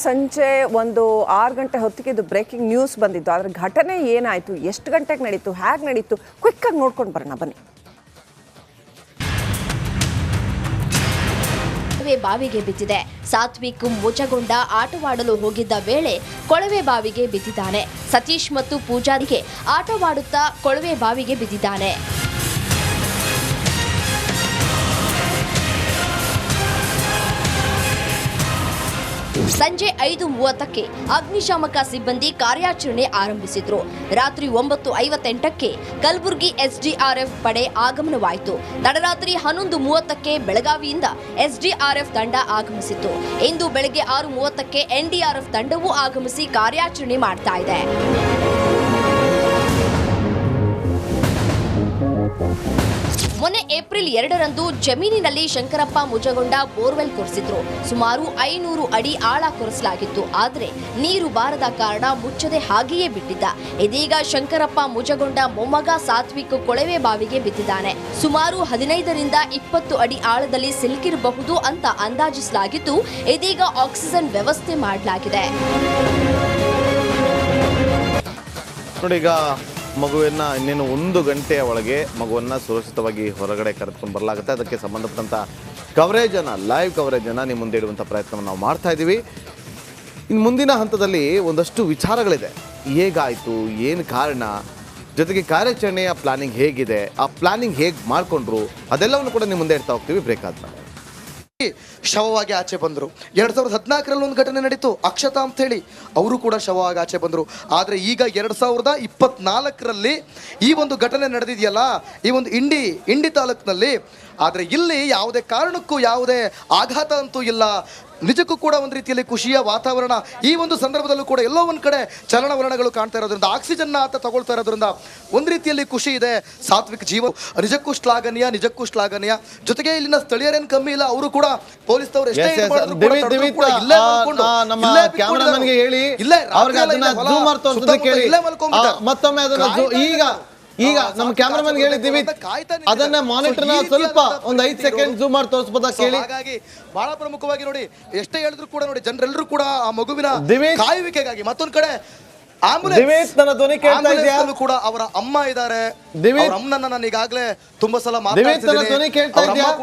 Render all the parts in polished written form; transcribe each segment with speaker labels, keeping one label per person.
Speaker 1: ಸಂಜೆ ಒಂದು 6 ಗಂಟೆ ಹೊತ್ತಿಗೆ ಇದು ಬ್ರೇಕಿಂಗ್ ನ್ಯೂಸ್ ಬಂದಿದ್ದು. ಅದರ ಘಟನೆ ಏನಾಯಿತು, ಎಷ್ಟು ಗಂಟೆಗೆ ನಡೀತು, ಹೇಗೆ ನಡೀತು, ಕ್ವಿಕ್ಕಾಗಿ ನೋಡ್ಕೊಂಡು ಬರೋಣ ಬನ್ನಿ.
Speaker 2: ಬಾವಿಗೆ ಬಿದ್ದಿದೆ. ಸಾತ್ವಿಕ್ ಮುಜಗೊಂಡ ಆಟವಾಡಲು ಹೋಗಿದ್ದ ವೇಳೆ ಕೊಳವೆ ಬಾವಿಗೆ ಬಿದ್ದಿದ್ದಾನೆ. ಸತೀಶ್ ಮತ್ತು ಪೂಜಾರಿಗೆ ಆಟವಾಡುತ್ತಾ ಕೊಳವೆ ಬಾವಿಗೆ ಬಿದ್ದಿದ್ದಾನೆ. ಸಂಜೆ 5:30ಕ್ಕೆ ಅಗ್ನಿಶಾಮಕ ಸಿಬ್ಬಂದಿ ಕಾರ್ಯಾಚರಣೆ ಆರಂಭಿಸಿದ್ರು. ರಾತ್ರಿ 9:58ಕ್ಕೆ ಕಲಬುರಗಿ ಎಸ್ಡಿಆರ್ಎಫ್ ಪಡೆ ಆಗಮನವಾಯಿತು. ತಡರಾತ್ರಿ 11:30ಕ್ಕೆ ಬೆಳಗಾವಿಯಿಂದ ಎಸ್ಡಿಆರ್ಎಫ್ ತಂಡ ಆಗಮಿಸಿತು. ಇಂದು ಬೆಳಗ್ಗೆ 6:30ಕ್ಕೆ ಎನ್ಡಿಆರ್ಎಫ್ ತಂಡವೂ ಆಗಮಿಸಿ ಕಾರ್ಯಾಚರಣೆ ಮಾಡ್ತಾ ಇದೆ. ಮೊನ್ನೆ ಏಪ್ರಿಲ್ 2ರಂದು ಜಮೀನಿನಲ್ಲಿ ಶಂಕರಪ್ಪ ಮುಜಗೊಂಡ ಬೋರ್ವೆಲ್ ಕೊರೆಸಿದ್ರು. ಸುಮಾರು 500 ಅಡಿ ಆಳ ಕೊರೆಸಲಾಗಿತ್ತು. ಆದರೆ ನೀರು ಬಾರದ ಕಾರಣ ಮುಚ್ಚದೆ ಹಾಗೆಯೇ ಬಿಟ್ಟಿದ್ದ. ಇದೀಗ ಶಂಕರಪ್ಪ ಮುಜಗೊಂಡ ಮೊಮ್ಮಗ ಸಾತ್ವಿಕ್ ಕೊಳವೆ ಬಾವಿಗೆ ಬಿದ್ದಿದ್ದಾನೆ. ಸುಮಾರು 15ರಿಂದ 20 ಅಡಿ ಆಳದಲ್ಲಿ ಸಿಲುಕಿರಬಹುದು ಅಂತ ಅಂದಾಜಿಸಲಾಗಿದ್ದು, ಇದೀಗ ಆಕ್ಸಿಜನ್ ವ್ಯವಸ್ಥೆ ಮಾಡಲಾಗಿದೆ.
Speaker 3: ನೋಡಿ, ಈಗ ಮಗುವನ್ನ ಇನ್ನೇನು 1 ಗಂಟೆಯ ಒಳಗೆ ಮಗುವನ್ನ ಸುರಕ್ಷಿತವಾಗಿ ಹೊರಗಡೆ ಕರೆದುಕೊಂಡು ಬರಲಾಗುತ್ತೆ. ಅದಕ್ಕೆ ಸಂಬಂಧಪಟ್ಟಂಥ ಲೈವ್ ಕವರೇಜನ್ನು ನಿಮ್ಮ ಮುಂದೆ ಇಡುವಂಥ ಪ್ರಯತ್ನವನ್ನು ನಾವು ಮಾಡ್ತಾ ಇದ್ದೀವಿ. ಇನ್ನು ಮುಂದಿನ ಹಂತದಲ್ಲಿ ಒಂದಷ್ಟು ವಿಚಾರಗಳಿದೆ. ಹೇಗಾಯಿತು, ಏನು ಕಾರಣ, ಜೊತೆಗೆ ಕಾರ್ಯಾಚರಣೆಯ ಪ್ಲಾನಿಂಗ್ ಹೇಗಿದೆ, ಆ ಪ್ಲಾನಿಂಗ್ ಹೇಗೆ ಮಾಡಿಕೊಂಡ್ರು, ಅದೆಲ್ಲವನ್ನು ಕೂಡ ನಿಮ್ಮ ಮುಂದೆ ಇಡ್ತಾ ಹೋಗ್ತೀವಿ ಬ್ರೇಕ್ ಆದ್ಮೇಲೆ.
Speaker 4: ಶವವಾಗಿ ಆಚೆ ಬಂದರು. 2014ರಲ್ಲಿ ಒಂದು ಘಟನೆ ನಡೀತು, ಅಕ್ಷತಾ ಅಂತ ಹೇಳಿ, ಅವರು ಕೂಡ ಶವವಾಗಿ ಆಚೆ ಬಂದರು. ಆದರೆ ಈಗ 2024ರಲ್ಲಿ ಈ ಒಂದು ಘಟನೆ ನಡೆದಿದೆಯಲ್ಲ, ಈ ಒಂದು ಇಂಡಿ ತಾಲೂಕಿನಲ್ಲಿ. ಆದರೆ ಇಲ್ಲಿ ಯಾವುದೇ ಕಾರಣಕ್ಕೂ ಯಾವುದೇ ಆಘಾತ ಅಂತೂ ಇಲ್ಲ. ನಿಜಕ್ಕೂ ಕೂಡ ಒಂದು ರೀತಿಯಲ್ಲಿ ಖುಷಿಯ ವಾತಾವರಣ. ಈ ಒಂದು ಸಂದರ್ಭದಲ್ಲೂ ಕೂಡ ಎಲ್ಲೋ ಒಂದು ಕಡೆ ಚಲನವಲನಗಳು ಕಾಣ್ತಾ ಇರೋದ್ರಿಂದ, ಆಕ್ಸಿಜನ್ನ ಆತ ತಗೊಳ್ತಾ ಇರೋದ್ರಿಂದ ಒಂದು ರೀತಿಯಲ್ಲಿ ಖುಷಿ ಇದೆ. ಸಾತ್ವಿಕ್ ಜೀವ ನಿಜಕ್ಕೂ ಶ್ಲಾಘನೀಯ. ಜೊತೆಗೆ ಇಲ್ಲಿನ ಸ್ಥಳೀಯರೇನು ಕಮ್ಮಿ ಇಲ್ಲ, ಅವರು ಕೂಡ ಪೊಲೀಸ್ನವರು ಎಷ್ಟೇ
Speaker 3: ಈಗ ನಮ್ಮ ಕ್ಯಾಮರಾಮನ್ ಹೇಳಿದ್ದೀವಿ, ಅದನ್ನ ಮಾನಿಟರ್ನ ಸ್ವಲ್ಪ ಒಂದು 5 ಸೆಕೆಂಡ್ ಝೂಮ್ ಮಾಡಿ ತೋರಿಸಬಹುದಾ ಕೇಳಿ.
Speaker 4: ಹಾಗಾಗಿ ಬಹಳ ಪ್ರಮುಖವಾಗಿ ನೋಡಿ, ಎಷ್ಟೇ ಹೇಳಿದ್ರು ಕೂಡ ನೋಡಿ, ಜನರೆಲ್ಲರೂ ಕೂಡ ಆ ಮಗುವಿನ ಕಾಯುವಿಕೆಗಾಗಿ ಮತ್ತೊಂದು ಕಡೆ ಆಂಬುಲೆನ್ಸ್ ಕೂಡ ಅವರ ಅಮ್ಮ ಇದ್ದಾರೆ. ಅವರ ಅಮ್ಮನನ್ನ ನಾನು ಈಗಾಗಲೇ ತುಂಬಾ ಸಲ ಮಾತಾಡ್ತಿದ್ದೀನಿ,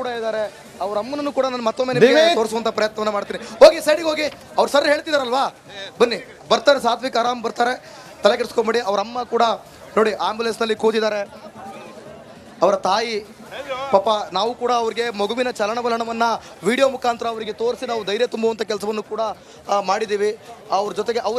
Speaker 4: ಕೂಡ ಇದ್ದಾರೆ. ಅವ್ರ ಅಮ್ಮನನ್ನು ಕೂಡ ನಾನು ಮತ್ತೊಮ್ಮೆ ತೋರಿಸುವಂತ ಪ್ರಯತ್ನವನ್ನ ಮಾಡ್ತೀನಿ. ಹೋಗಿ ಸೈಡಿಗೆ ಹೋಗಿ, ಅವ್ರು ಸರ್ ಹೇಳ್ತಿದಾರಲ್ವಾ, ಬನ್ನಿ, ಬರ್ತಾರೆ. ಸಾತ್ವಿಕ್ ಆರಾಮ್ ಬರ್ತಾರೆ, ತಲೆ ಕೆಡಿಸ್ಕೊಂಬೇಡಿ. ಅವ್ರ ಅಮ್ಮ ಕೂಡ ನೋಡಿ ಆಂಬುಲೆನ್ಸ್ ನಲ್ಲಿ ಕೂತಿದ್ದಾರೆ. ಅವರ ತಾಯಿ ಪಾಪ, ನಾವು ಕೂಡ ಅವ್ರಿಗೆ ಮಗುವಿನ ಚಲನವಲನವನ್ನ ವಿಡಿಯೋ ಮುಖಾಂತರ ಅವರಿಗೆ ತೋರಿಸಿ ನಾವು ಧೈರ್ಯ ತುಂಬುವಂತ ಕೆಲಸವನ್ನು ಕೂಡ ಮಾಡಿದ್ದೀವಿ. ಅವ್ರ ಜೊತೆಗೆ